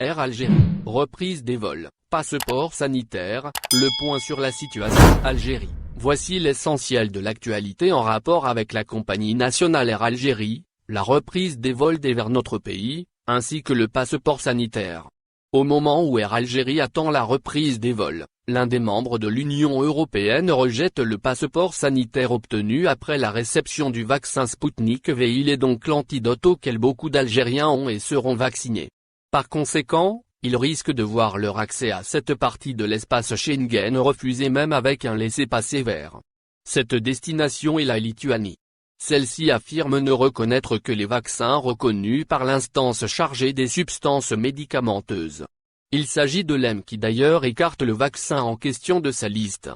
Air Algérie, reprise des vols, passeport sanitaire, le point sur la situation Algérie. Voici l'essentiel de l'actualité en rapport avec la compagnie nationale Air Algérie, la reprise des vols vers notre pays, ainsi que le passeport sanitaire. Au moment où Air Algérie attend la reprise des vols, l'un des membres de l'Union européenne rejette le passeport sanitaire obtenu après la réception du vaccin Sputnik V. Il est donc l'antidote auquel beaucoup d'Algériens ont et seront vaccinés. Par conséquent, ils risquent de voir leur accès à cette partie de l'espace Schengen refusé même avec un laissez-passer vert. Cette destination est la Lituanie. Celle-ci affirme ne reconnaître que les vaccins reconnus par l'instance chargée des substances médicamenteuses. Il s'agit de l'EMA qui d'ailleurs écarte le vaccin en question de sa liste.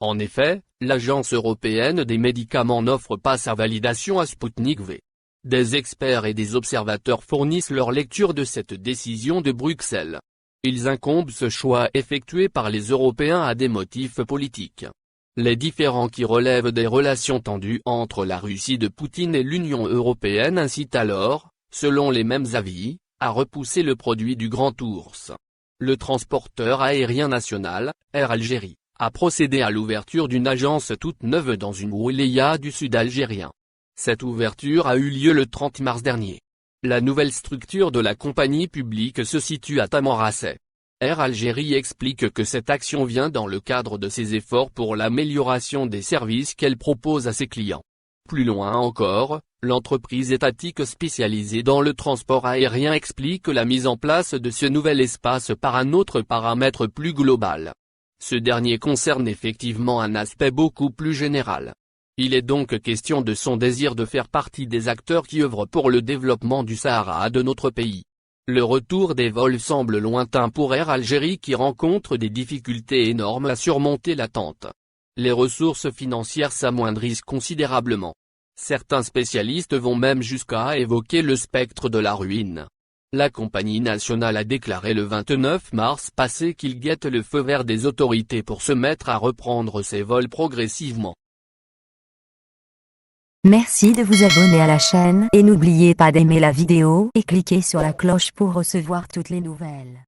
En effet, l'Agence européenne des médicaments n'offre pas sa validation à Sputnik V. Des experts et des observateurs fournissent leur lecture de cette décision de Bruxelles. Ils incombent ce choix effectué par les Européens à des motifs politiques. Les différends qui relèvent des relations tendues entre la Russie de Poutine et l'Union européenne incitent alors, selon les mêmes avis, à repousser le produit du Grand Ours. Le transporteur aérien national, Air Algérie, a procédé à l'ouverture d'une agence toute neuve dans une wilaya du sud algérien. Cette ouverture a eu lieu le 30 mars dernier. La nouvelle structure de la compagnie publique se situe à Tamanrasset. Air Algérie explique que cette action vient dans le cadre de ses efforts pour l'amélioration des services qu'elle propose à ses clients. Plus loin encore, l'entreprise étatique spécialisée dans le transport aérien explique la mise en place de ce nouvel espace par un autre paramètre plus global. Ce dernier concerne effectivement un aspect beaucoup plus général. Il est donc question de son désir de faire partie des acteurs qui œuvrent pour le développement du Sahara de notre pays. Le retour des vols semble lointain pour Air Algérie qui rencontre des difficultés énormes à surmonter l'attente. Les ressources financières s'amoindrissent considérablement. Certains spécialistes vont même jusqu'à évoquer le spectre de la ruine. La compagnie nationale a déclaré le 29 mars passé qu'il guette le feu vert des autorités pour se mettre à reprendre ses vols progressivement. Merci de vous abonner à la chaîne et n'oubliez pas d'aimer la vidéo et cliquer sur la cloche pour recevoir toutes les nouvelles.